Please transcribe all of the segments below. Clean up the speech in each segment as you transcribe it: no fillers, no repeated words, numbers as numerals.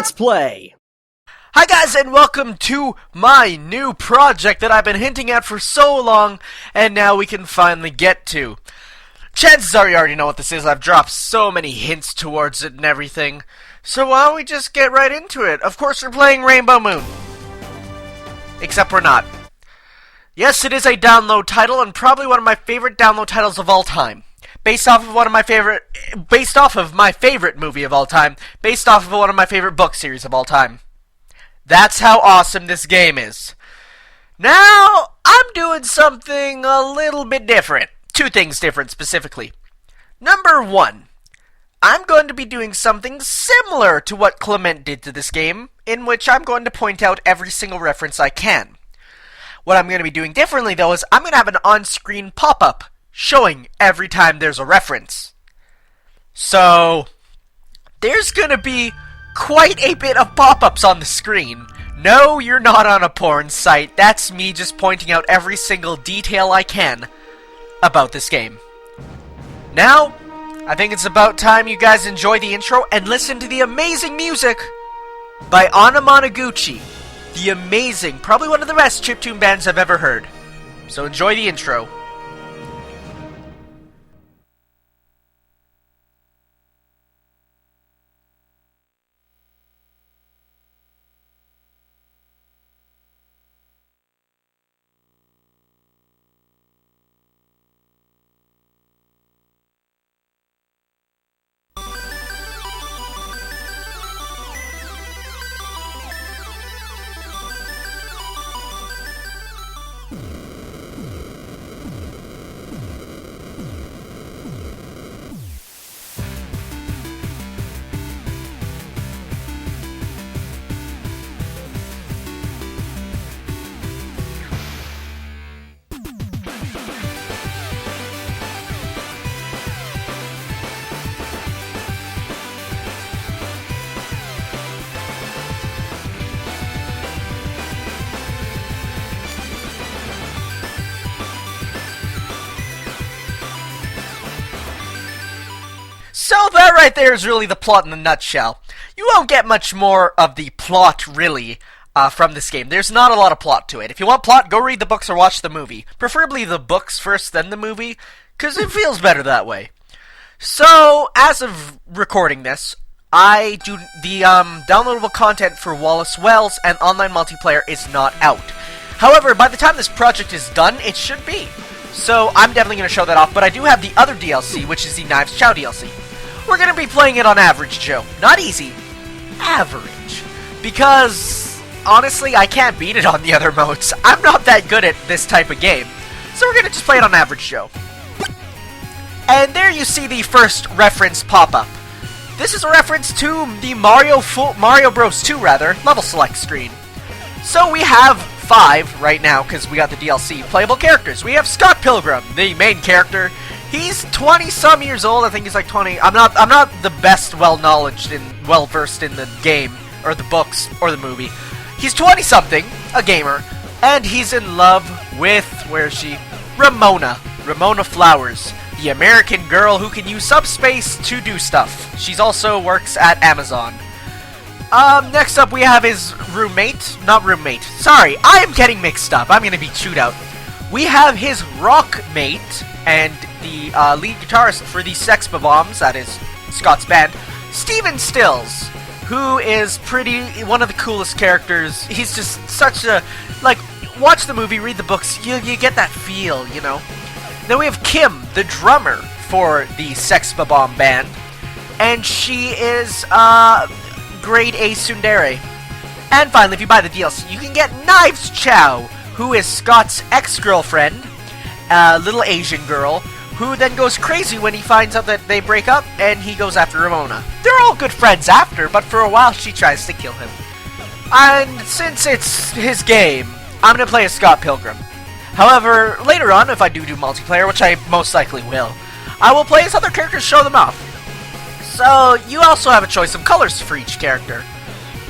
Let's play! Hi guys, and welcome to my new project that I've been hinting at for so long, and now we can finally get to. Chances are you already know what this is. I've dropped so many hints towards it and everything. So why don't we just get right into it? Of course we're playing Rainbow Moon. Except we're not. Yes, it is a download title, and probably one of my favorite download titles of all time. Based off of my favorite movie of all time, based off of one of my favorite book series of all time. That's how awesome this game is. Now, I'm doing something a little bit different. Two things different specifically. Number one, I'm going to be doing something similar to what Clement did to this game, in which I'm going to point out every single reference I can. What I'm going to be doing differently, though, is I'm going to have an on-screen pop-up showing every time there's a reference. So, there's gonna be quite a bit of pop-ups on the screen. No, you're not on a porn site. That's me just pointing out every single detail I can about this game. Now, I think it's about time you guys enjoy the intro and listen to the amazing music by Anamanaguchi. The amazing, probably one of the best chiptune bands I've ever heard. So enjoy the intro. So that right there is really the plot in a nutshell. You won't get much more of the plot, really, from this game. There's not a lot of plot to it. If you want plot, go read the books or watch the movie. Preferably the books first, then the movie, because it feels better that way. So, as of recording this, the downloadable content for Wallace Wells and online multiplayer is not out. However, by the time this project is done, it should be. So, I'm definitely going to show that off, but I do have the other DLC, which is the Knives Chow DLC. We're going to be playing it on average, Joe. Not easy. Average. Because, honestly, I can't beat it on the other modes. I'm not that good at this type of game. So we're going to just play it on average, Joe. And there you see the first reference pop up. This is a reference to the Mario Bros. 2, level select screen. So we have 5 right now, because we got the DLC, playable characters. We have Scott Pilgrim, the main character. He's 20-some years old. I think he's like 20. I'm not the best well-versed in the game, or the books, or the movie. He's 20-something, a gamer, and he's in love with, where is she? Ramona Flowers, the American girl who can use subspace to do stuff. She's also works at Amazon. Next up we have his sorry, I am getting mixed up. I'm gonna be chewed out. We have his rock mate, and the lead guitarist for the Sex Bombs, that is Scott's band, Steven Stills, who is one of the coolest characters. He's just such a, watch the movie, read the books, you get that feel, you know. Then we have Kim, the drummer for the Sex Bomb band, and she is, grade A tsundere. And finally, if you buy the DLC, you can get Knives Chow, who is Scott's ex-girlfriend, a little Asian girl, who then goes crazy when he finds out that they break up, and he goes after Ramona. They're all good friends after, but for a while she tries to kill him. And since it's his game, I'm gonna play as Scott Pilgrim. However, later on, if I do multiplayer, which I most likely will, I will play as other characters, show them off. So, you also have a choice of colors for each character.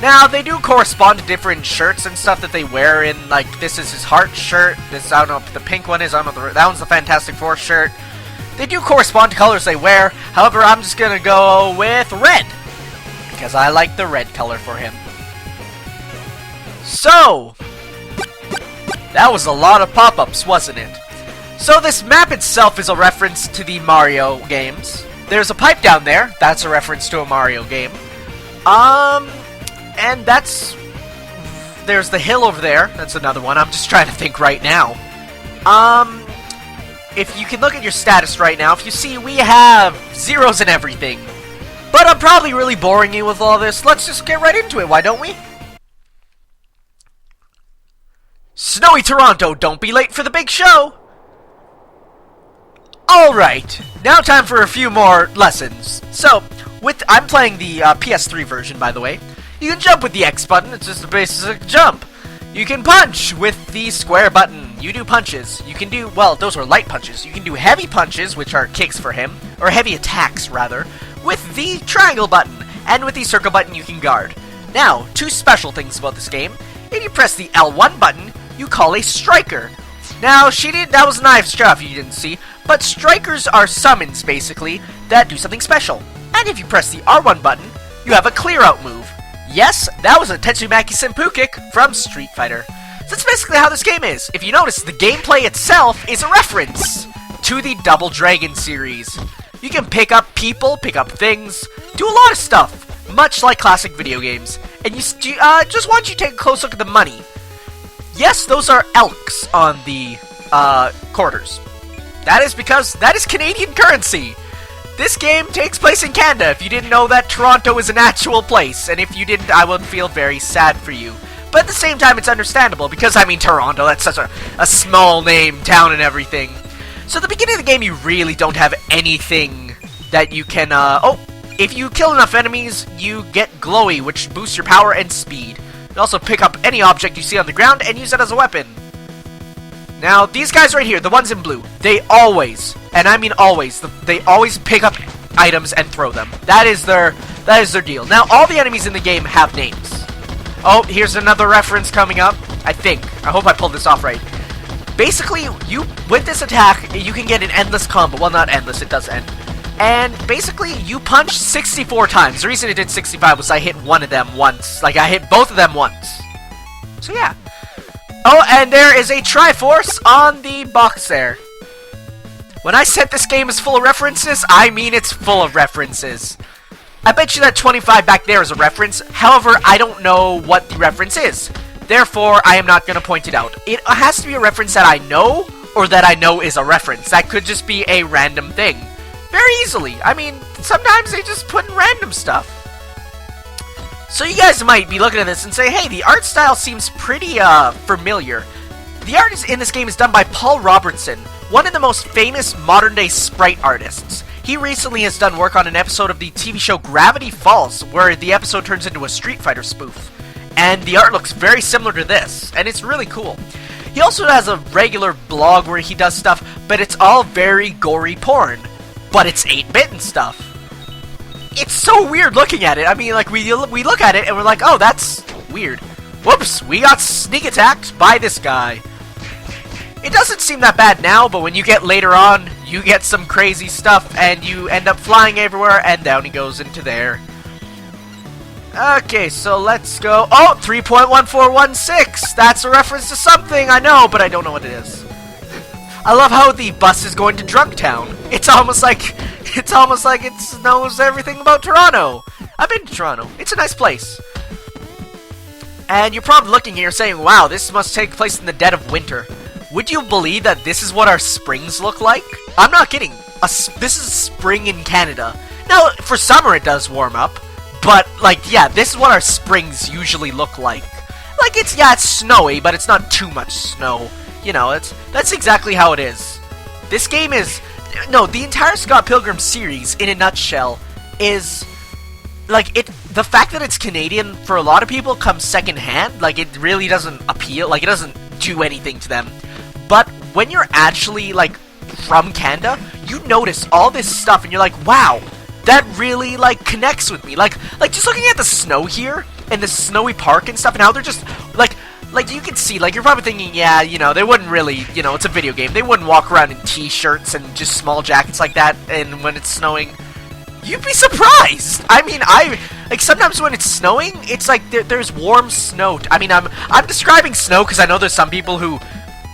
Now, they do correspond to different shirts and stuff that they wear in, this is his heart shirt, this, I don't know what the pink one is, I don't know, that one's the Fantastic Four shirt. They do correspond to colors they wear, however, I'm just gonna go with red. because I like the red color for him. So, that was a lot of pop-ups, wasn't it? So this map itself is a reference to the Mario games. There's a pipe down there, that's a reference to a Mario game. And there's the hill over there, that's another one. I'm just trying to think right now. If you can look at your status right now, if you see we have zeros and everything. But I'm probably really boring you with all this. Let's just get right into it, why don't we? Snowy Toronto, don't be late for the big show! Alright, now time for a few more lessons. So, I'm playing the PS3 version, by the way. You can jump with the X button, it's just a basic jump. You can punch with the square button. You do punches. You can do, well, those are light punches. You can do heavy punches, which are kicks for him, or heavy attacks, rather, with the triangle button. And with the circle button, you can guard. Now, two special things about this game. If you press the L1 button, you call a striker. Now, that was knife stuff you didn't see, but strikers are summons, basically, that do something special. And if you press the R1 button, you have a clear-out move. Yes, that was a Tetsumaki Senpu kick from Street Fighter. So that's basically how this game is. If you notice, the gameplay itself is a reference to the Double Dragon series. You can pick up people, pick up things, do a lot of stuff, much like classic video games. And just want you to take a close look at the money. Yes, those are elks on the quarters. That is because that is Canadian currency. This game takes place in Canada, if you didn't know that Toronto is an actual place, and if you didn't, I would feel very sad for you. But at the same time, it's understandable, because, I mean, Toronto, that's such a small name, town and everything. So at the beginning of the game, you really don't have anything that you can, if you kill enough enemies, you get glowy, which boosts your power and speed. You also pick up any object you see on the ground and use it as a weapon. Now, these guys right here, the ones in blue, they always, and I mean always, they always pick up items and throw them. That is their deal. Now, all the enemies in the game have names. Oh, here's another reference coming up, I think. I hope I pulled this off right. Basically, with this attack, you can get an endless combo. Well, not endless, it does end. And basically, you punch 64 times. The reason it did 65 was I hit one of them once. Like, I hit both of them once. So, yeah. Oh, and there is a Triforce on the box there. When I said this game is full of references, I mean it's full of references. I bet you that 25 back there is a reference. However, I don't know what the reference is. Therefore, I am not going to point it out. It has to be a reference that I know, or that I know is a reference. That could just be a random thing. Very easily. I mean, sometimes they just put in random stuff. So you guys might be looking at this and say, hey, the art style seems pretty, familiar. The art in this game is done by Paul Robertson, one of the most famous modern-day sprite artists. He recently has done work on an episode of the TV show Gravity Falls, where the episode turns into a Street Fighter spoof. And the art looks very similar to this, and it's really cool. He also has a regular blog where he does stuff, but it's all very gory porn. But it's 8-bit and stuff. It's so weird looking at it. I mean, like, we look at it and we're like, oh, that's weird. Whoops, we got sneak attacked by this guy. It doesn't seem that bad now, but when you get later on, you get some crazy stuff and you end up flying everywhere, and down he goes into there. Okay, so let's go. Oh, 3.1416. That's a reference to something, I know, but I don't know what it is. I love how the bus is going to Drunktown. It's almost like it knows everything about Toronto. I've been to Toronto. It's a nice place. And you're probably looking here saying, wow, this must take place in the dead of winter. Would you believe that this is what our springs look like? I'm not kidding. This is spring in Canada. Now, for summer it does warm up, but, like, yeah, this is what our springs usually look like. Like, it's snowy, but it's not too much snow. You know, that's exactly how it is. This game is... No, the entire Scott Pilgrim series, in a nutshell, is... Like, the fact that it's Canadian, for a lot of people, comes second-hand. Like, it really doesn't appeal. Like, it doesn't do anything to them. But when you're actually, like, from Canada, you notice all this stuff, and you're like, wow, that really, like, connects with me. Like just looking at the snow here, and the snowy park and stuff, and how they're just, like, you can see, like, you're probably thinking, yeah, you know, they wouldn't really, you know, it's a video game. They wouldn't walk around in t-shirts and just small jackets like that and when it's snowing. You'd be surprised. I mean, like sometimes when it's snowing, it's like there's warm snow. I mean, I'm describing snow because I know there's some people who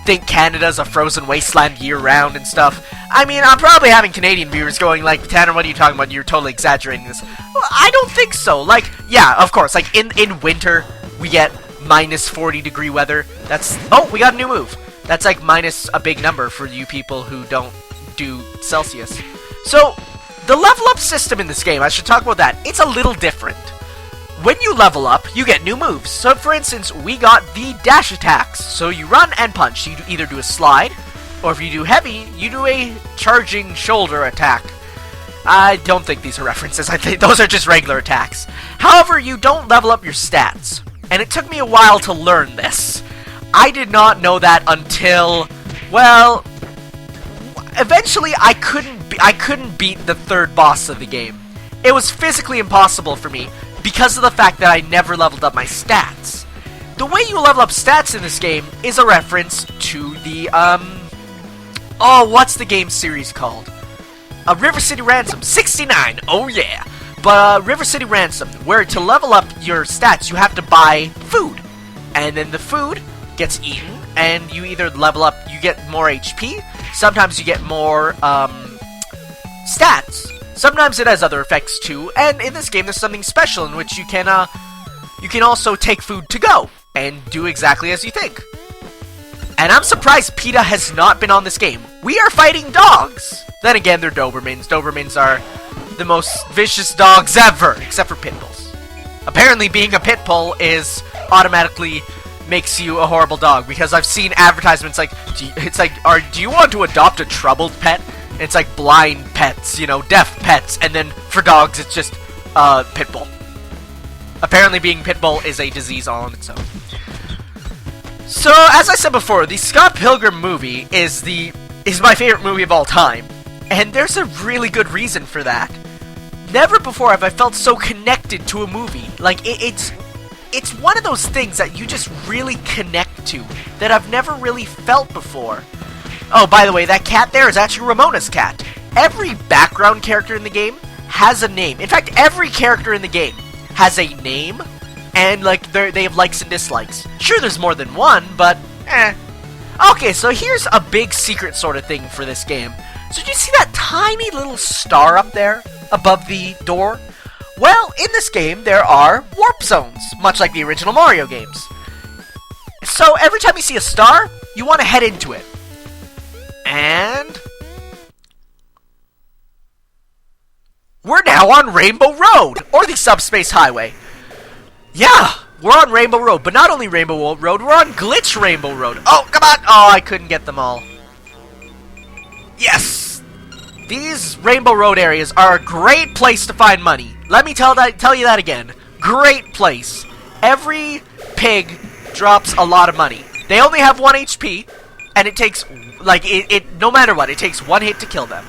think Canada's a frozen wasteland year-round and stuff. I mean, I'm probably having Canadian viewers going like, Tanner, what are you talking about? You're totally exaggerating this. Well, I don't think so. Like, yeah, of course. Like in winter, we get minus 40-degree weather. Oh, we got a new move. That's like minus a big number for you people who don't do Celsius. So the level up system in this game, I should talk about that. It's a little different. When you level up, you get new moves. So, for instance, we got the dash attacks. So you run and punch. You either do a slide, or if you do heavy, you do a charging shoulder attack. I don't think these are references. I think those are just regular attacks. However, you don't level up your stats. And it took me a while to learn this. I did not know that until, well, eventually I couldn't beat the third boss of the game. It was physically impossible for me, because of the fact that I never leveled up my stats. The way you level up stats in this game is a reference to the, oh, what's the game series called? River City Ransom 69, oh yeah! But, River City Ransom, where to level up your stats, you have to buy food. And then the food gets eaten, and you either level up, you get more HP, sometimes you get more, stats. Sometimes it has other effects too, and in this game there's something special in which you can also take food to go, and do exactly as you think. And I'm surprised PETA has not been on this game. We are fighting dogs! Then again, they're Dobermans. Dobermans are the most vicious dogs ever, except for pit bulls. Apparently being a pit bull is automatically makes you a horrible dog, because I've seen advertisements like, do you want to adopt a troubled pet? It's like blind pets, you know, deaf pets, and then for dogs it's just pit bull. Apparently being pit bull is a disease all on its own. So, as I said before, the Scott Pilgrim movie is my favorite movie of all time. And there's a really good reason for that. Never before have I felt so connected to a movie. Like, it's one of those things that you just really connect to that I've never really felt before. Oh, by the way, that cat there is actually Ramona's cat. Every background character in the game has a name. In fact, every character in the game has a name, and like they have likes and dislikes. Sure, there's more than one, but eh. Okay, so here's a big secret sort of thing for this game. So do you see that tiny little star up there above the door? Well, in this game, there are warp zones, much like the original Mario games. So every time you see a star, you want to head into it. And we're now on Rainbow Road, or the Subspace Highway. Yeah, we're on Rainbow Road, but not only Rainbow Road, we're on Glitch Rainbow Road. Oh, come on! Oh, I couldn't get them all. Yes! These Rainbow Road areas are a great place to find money. Let me tell you that again. Great place. Every pig drops a lot of money. They only have 1 HP, and it takes, like, no matter what, it takes 1 hit to kill them.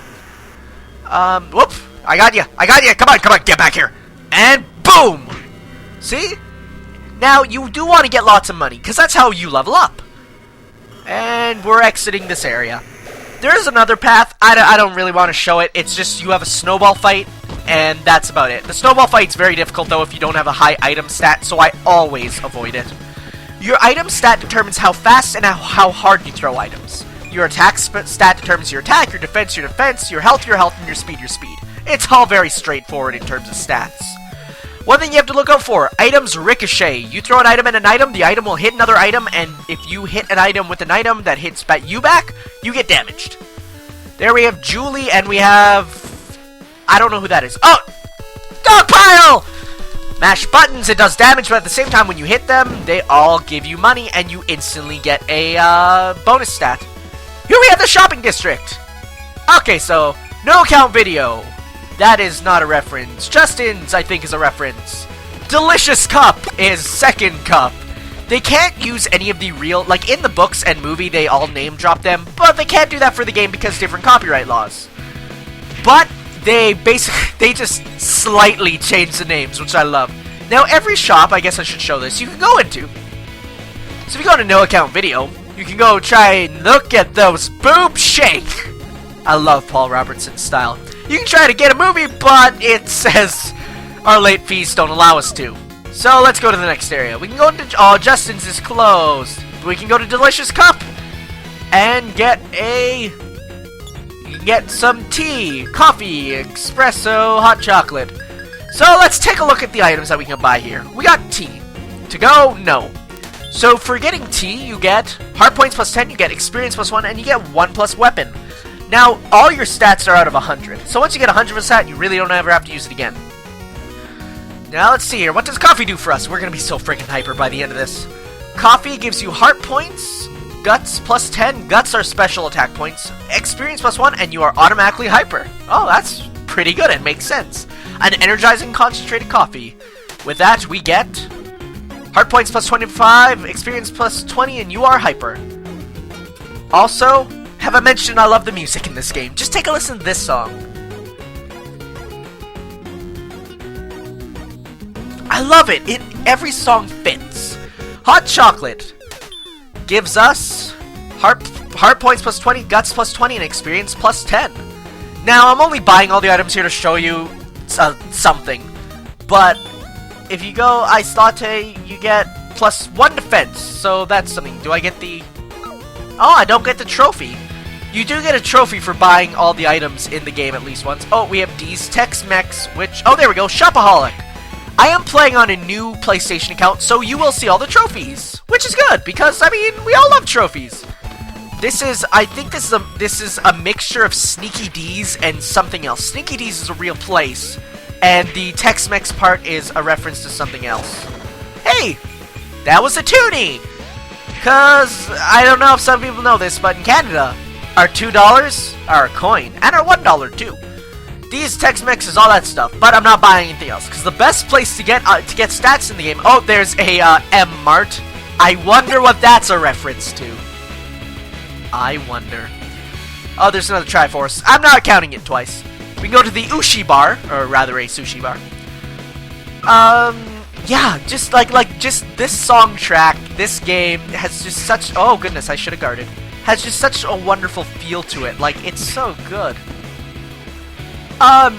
Whoop! I got you! Come on, get back here! And boom! See? Now, you do want to get lots of money, because that's how you level up. And we're exiting this area. There's another path. I don't really want to show it. It's just you have a snowball fight, and that's about it. The snowball fight's very difficult, though, if you don't have a high item stat, so I always avoid it. Your item stat determines how fast and how hard you throw items. Your attack stat determines your attack, your defense, your health, and your speed, It's all very straightforward in terms of stats. One thing you have to look out for, items ricochet. You throw an item at an item, the item will hit another item, and if you hit an item with an item that hits you back, you get damaged. There we have Julie, and we have... I don't know who that is. Oh! Dog pile! Mash buttons, it does damage, but at the same time, when you hit them, they all give you money, and you instantly get a bonus stat. Here we have the shopping district. Okay, so, no count video. That is not a reference. Justin's, I think, is a reference. Delicious Cup is second cup. They can't use any of the real... Like, in the books and movie, they all name drop them, but they can't do that for the game because different copyright laws. But they just slightly change the names, which I love. Now, every shop, I guess I should show this, you can go into. So if you go to no account video, you can go try and look at those boobs shake. I love Paul Robertson's style. You can try to get a movie, but it says our late fees don't allow us to. So let's go to the next area. We can go into... Oh, Justin's is closed. We can go to Delicious Cup and get a... You can get some tea, coffee, espresso, hot chocolate. So let's take a look at the items that we can buy here. We got tea. To go, no. So for getting tea, you get heart points plus 10, you get experience plus 1, and you get 1 plus weapon. Now, all your stats are out of 100. So once you get 100 of a stat, you really don't ever have to use it again. Now let's see here. What does coffee do for us? We're going to be so freaking hyper by the end of this. Coffee gives you heart points, guts plus 10. Guts are special attack points. Experience plus 1, and you are automatically hyper. Oh, that's pretty good. It makes sense. An energizing concentrated coffee. With that, we get heart points plus 25, experience plus 20, and you are hyper. Also, have I mentioned I love the music in this game? Just take a listen to this song. I love it. Every song fits. Hot chocolate gives us heart points plus 20, guts plus 20, and experience plus 10. Now, I'm only buying all the items here to show you something. But if you go Ice Latte, you get plus 1 defense. So that's something. Do I get the... Oh, I don't get the trophy. You do get a trophy for buying all the items in the game at least once. Oh, we have D's Tex-Mex, which... Oh, there we go. Shopaholic. I am playing on a new PlayStation account, so you will see all the trophies. Which is good, because, I mean, we all love trophies. This is... I think this is a mixture of Sneaky D's and something else. Sneaky D's is a real place. And the Tex-Mex part is a reference to something else. Hey! That was a toonie! Because, I don't know if some people know this, but in Canada, our $2 are a coin, and our $1 too. These Tex-Mex is all that stuff, but I'm not buying anything else, because the best place to get stats in the game... Oh, there's a M-Mart. I wonder what that's a reference to. I wonder. Oh, there's another Triforce. I'm not counting it twice. We can go to the Ushi Bar, or rather a sushi bar. Yeah, just just this song track, this game has just such... Oh goodness, I should have guarded. Has just such a wonderful feel to it. Like, it's so good.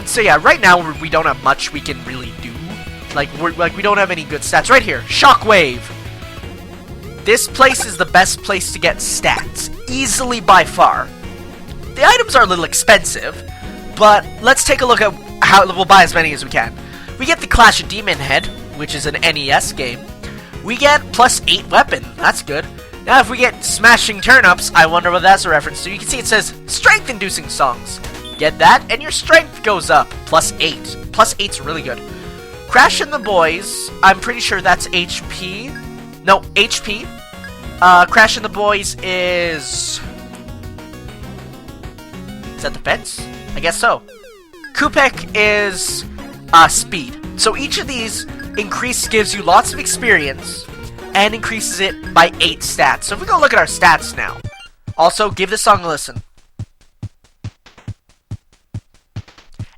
So yeah, right now we don't have much we can really do. We don't have any good stats. Right here, Shockwave. This place is the best place to get stats, easily by far. The items are a little expensive, but let's take a look at how we'll buy as many as we can. We get the Clash of Demon Head, which is an NES game. We get plus 8 weapon. That's good. Now if we get Smashing Turnips, I wonder what that's a reference to. You can see it says strength-inducing songs. Get that, and your strength goes up. Plus 8. Plus 8's really good. Crash and the Boys, I'm pretty sure that's HP. No, HP. Crash and the Boys is... Is that defense? I guess so. Kupek is speed. So each of these gives you lots of experience and increases it by 8 stats. So if we go look at our stats now. Also, give this song a listen.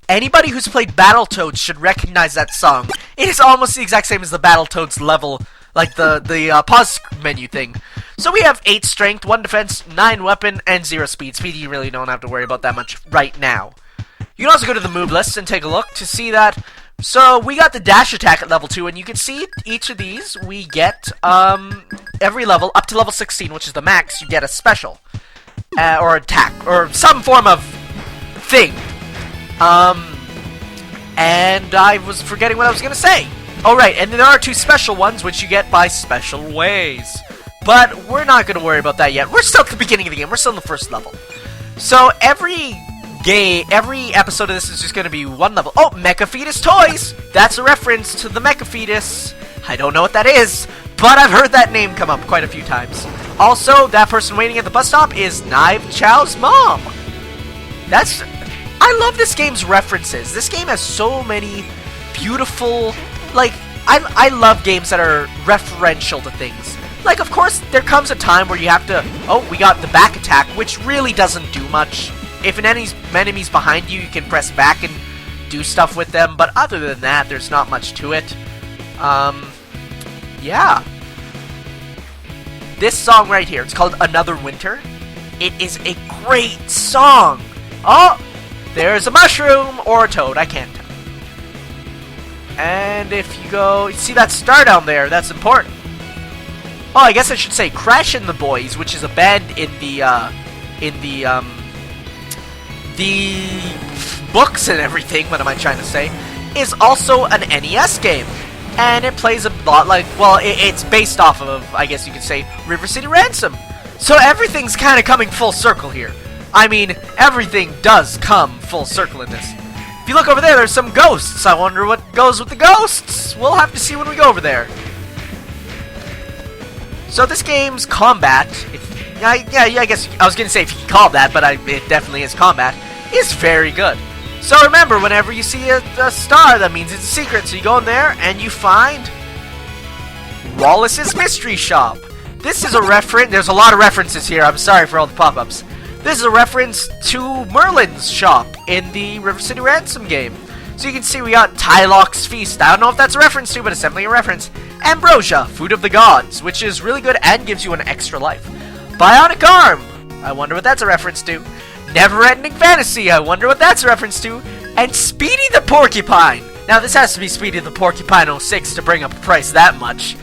Anybody who's played Battletoads should recognize that song. It is almost the exact same as the Battletoads level, like the pause menu thing. So we have 8 strength, 1 defense, 9 weapon, and 0 speed. Speed you really don't have to worry about that much right now. You can also go to the move list and take a look to see that. So we got the dash attack at level 2, and you can see each of these we get every level up to level 16, which is the max. You get a special or attack or some form of thing. And I was forgetting what I was gonna say. Oh right, and there are 2 special ones which you get by special ways. But we're not gonna worry about that yet. We're still at the beginning of the game. We're still in the first level. So every episode of this is just gonna be 1 level. Oh, Mecha Fetus Toys! That's a reference to the Mecha Fetus. I don't know what that is, but I've heard that name come up quite a few times. Also, that person waiting at the bus stop is Knive Chow's mom. I love this game's references. This game has so many beautiful, I love games that are referential to things. Like, of course, there comes a time where you have to... Oh, we got the back attack, which really doesn't do much. If an enemy's behind you, you can press back and do stuff with them. But other than that, there's not much to it. Yeah. This song right here, it's called Another Winter. It is a great song. Oh, There's a mushroom or a toad, I can't tell. And if you go, you see that star down there, that's important. Oh, I guess I should say Crash and the Boys, which is a band in the books and everything, what am I trying to say, is also an NES game. And it plays a lot like, well, it's based off of, I guess you could say, River City Ransom. So everything's kind of coming full circle here. I mean, everything does come full circle in this. If you look over there, there's some ghosts. I wonder what goes with the ghosts. We'll have to see when we go over there. So this game's combat, I guess I was going to say if you can call it that, but it definitely is combat, is very good. So remember, whenever you see a star, that means it's a secret. So you go in there and you find Wallace's Mystery Shop. This is a reference, there's a lot of references here, I'm sorry for all the pop-ups. This is a reference to Merlin's shop in the River City Ransom game. So you can see we got Tylock's Feast. I don't know if that's a reference to, but it's definitely a reference. Ambrosia, Food of the Gods, which is really good and gives you an extra life. Bionic Arm, I wonder what that's a reference to. Never-Ending Fantasy, I wonder what that's a reference to. And Speedy the Porcupine. Now this has to be Speedy the Porcupine 06 to bring up the price that much.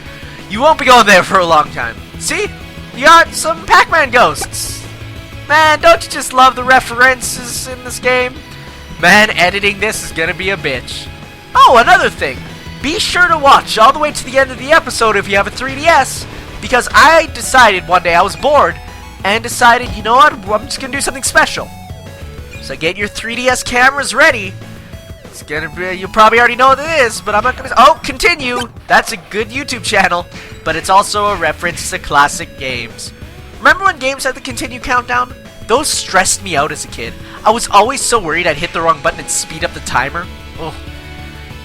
You won't be going there for a long time. See? You got some Pac-Man ghosts. Man, don't you just love the references in this game? Man, editing this is gonna be a bitch. Oh, another thing. Be sure to watch all the way to the end of the episode if you have a 3DS, because I decided one day I was bored and decided, you know what, I'm just gonna do something special. So get your 3DS cameras ready. It's gonna be, you probably already know what it is, but I'm not gonna, oh, continue. That's a good YouTube channel, but it's also a reference to classic games. Remember when games had the continue countdown? Those stressed me out as a kid. I was always so worried I'd hit the wrong button and speed up the timer. Oh,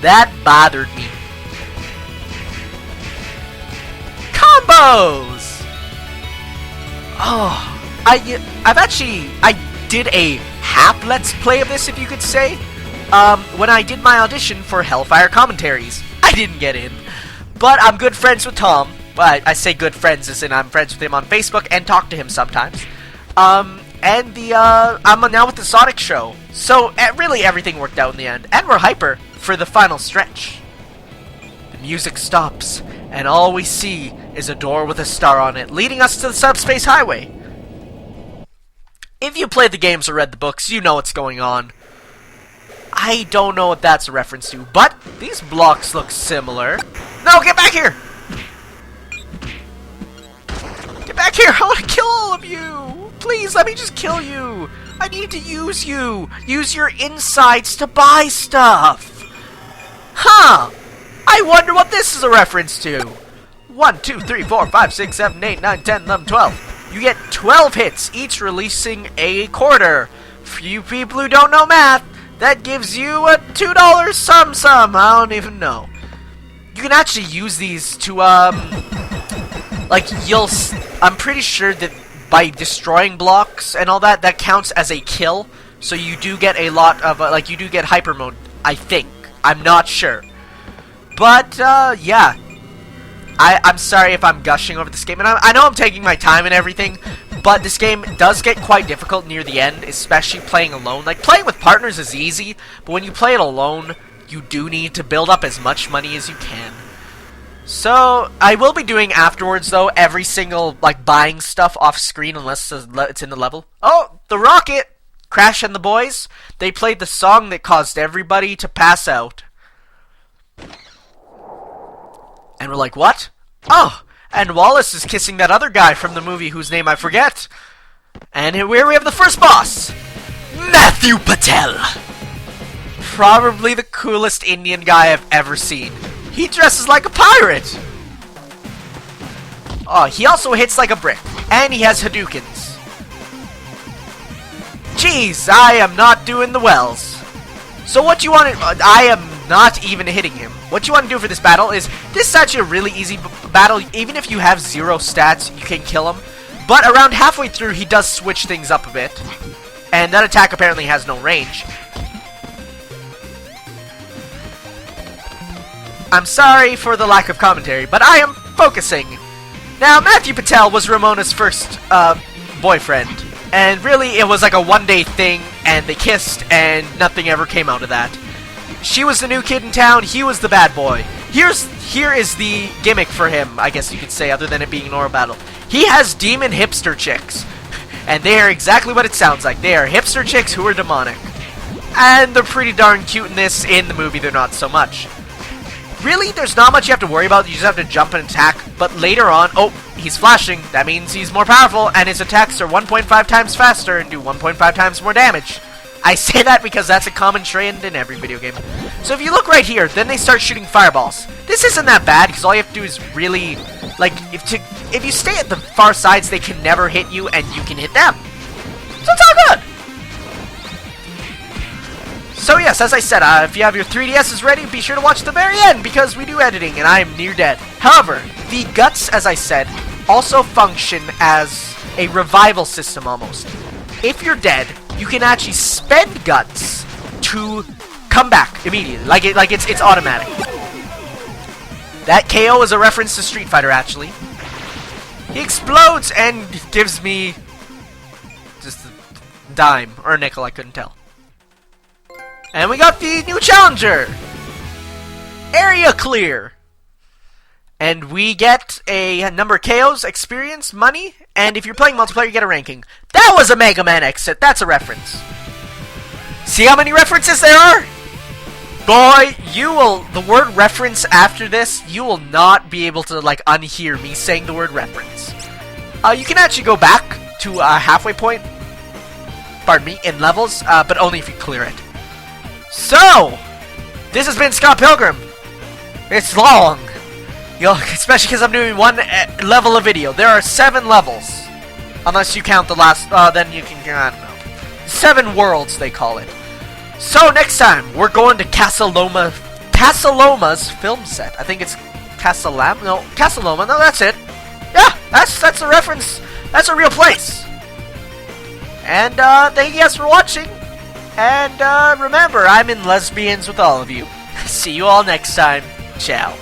that bothered me. Combos! Oh, I did a half let's play of this, if you could say. When I did my audition for Hellfire Commentaries. I didn't get in. But I'm good friends with Tom. Well, I say good friends as in I'm friends with him on Facebook and talk to him sometimes. I'm now with the Sonic Show. So, really everything worked out in the end. And we're hyper for the final stretch. The music stops, and all we see is a door with a star on it, leading us to the Subspace Highway. If you played the games or read the books, you know what's going on. I don't know what that's a reference to, but these blocks look similar. No, get back here! Get back here! I want to kill all of you! Please, let me just kill you! I need to use you! Use your insides to buy stuff! Huh! I wonder what this is a reference to! 1, 2, 3, 4, 5, 6, 7, 8, 9, 10, 11, 12. You get 12 hits, each releasing a quarter. For you people who don't know math, that gives you a $2 sum. I don't even know. You can actually use these to, like, I'm pretty sure that by destroying blocks and all that, that counts as a kill. So you do get a lot of, like, you do get hyper mode, I think. I'm not sure. But, yeah. I'm sorry if I'm gushing over this game, and I know I'm taking my time and everything, but this game does get quite difficult near the end, especially playing alone. Like, playing with partners is easy, but when you play it alone, you do need to build up as much money as you can. So, I will be doing afterwards, though, every single, like, buying stuff off screen, unless it's in the level. Oh, the rocket! Crash and the boys, they played the song that caused everybody to pass out. And we're like, what? Oh, and Wallace is kissing that other guy from the movie whose name I forget. And here we have the first boss, Matthew Patel. Probably the coolest Indian guy I've ever seen. He dresses like a pirate. Oh, he also hits like a brick. And he has Hadoukens. Jeez, I am not doing the wells. So what you want to... I am not even hitting him. What you want to do for this battle is... This is actually a really easy battle. Even if you have 0 stats, you can kill him. But around halfway through, he does switch things up a bit. And that attack apparently has no range. I'm sorry for the lack of commentary, but I am focusing. Now, Matthew Patel was Ramona's first boyfriend. And really, it was like a one-day thing. and they kissed, and nothing ever came out of that. She was the new kid in town, he was the bad boy. Here is the gimmick for him, I guess you could say, other than it being an oral battle. He has demon hipster chicks. And they are exactly what it sounds like. They are hipster chicks who are demonic. And they're pretty darn cute in this. In the movie, they're not so much. Really, there's not much you have to worry about. You just have to jump and attack. But later on, oh, he's flashing. That means he's more powerful, and his attacks are 1.5 times faster and do 1.5 times more damage. I say that because that's a common trend in every video game. So if you look right here, then they start shooting fireballs. This isn't that bad, because all you have to do is really, like, if you stay at the far sides, they can never hit you, and you can hit them. So it's all good. So yes, as I said, if you have your 3DSs ready, be sure to watch the very end, because we do editing, and I am near dead. However, the guts, as I said, also function as a revival system almost. If you're dead, you can actually spend guts to come back immediately, like it's automatic. That KO is a reference to Street Fighter, actually. He explodes and gives me just a dime or a nickel, I couldn't tell. And we got the new challenger, Area Clear. And we get a number of KOs, experience, money, and if you're playing multiplayer, you get a ranking. That was a Mega Man exit. That's a reference. See how many references there are? Boy, the word reference after this, you will not be able to, like, unhear me saying the word reference. You can actually go back to a halfway point, pardon me, in levels, but only if you clear it. So, this has been Scott Pilgrim. It's long. Especially because I'm doing one level of video. There are 7 levels. Unless you count the last, then you can, I don't know. 7 worlds, they call it. So, next time, we're going to Casalloma's film set. I think it's Casaloma, no, that's it. Yeah, that's a reference. That's a real place. And, thank you guys for watching. And, remember, I'm in Lesbians with all of you. See you all next time. Ciao.